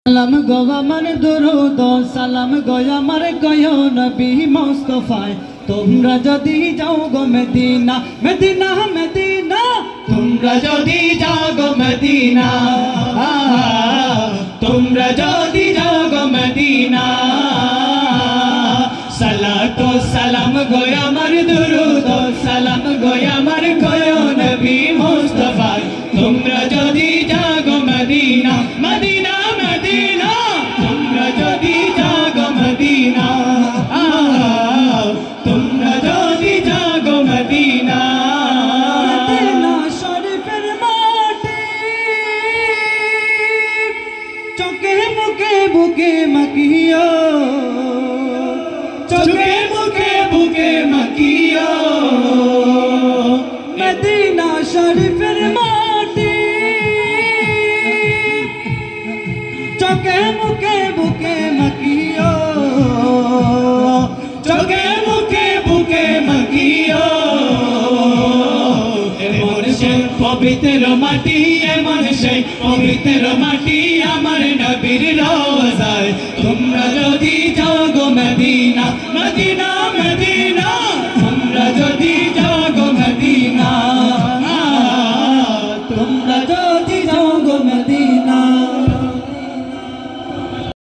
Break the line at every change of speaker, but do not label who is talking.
সালাম গো আমার দরুদ সালাম গো আমার কয় নবী মুস্তাফায় তোমরা যদি যাও গো মদিনা মদিনা মদিনা তোমরা যদি যাও গো মদিনা তোমরা যদি যাও গো মদিনা সালাতু সালাম গো আমার দরুদ সালাম গো আমার কয় নবী মুস্তাফায় তোমরা যদি যাও গো মদিনা মদিনা बुके मकियो चोके बुके बुके मकियो मदीना शरीफेर माटी चोके बुके बुके मकियो चोके बुके बुके मकियो एमन से पवित्र माटी एमन से पवित्र माटी आमार नबीर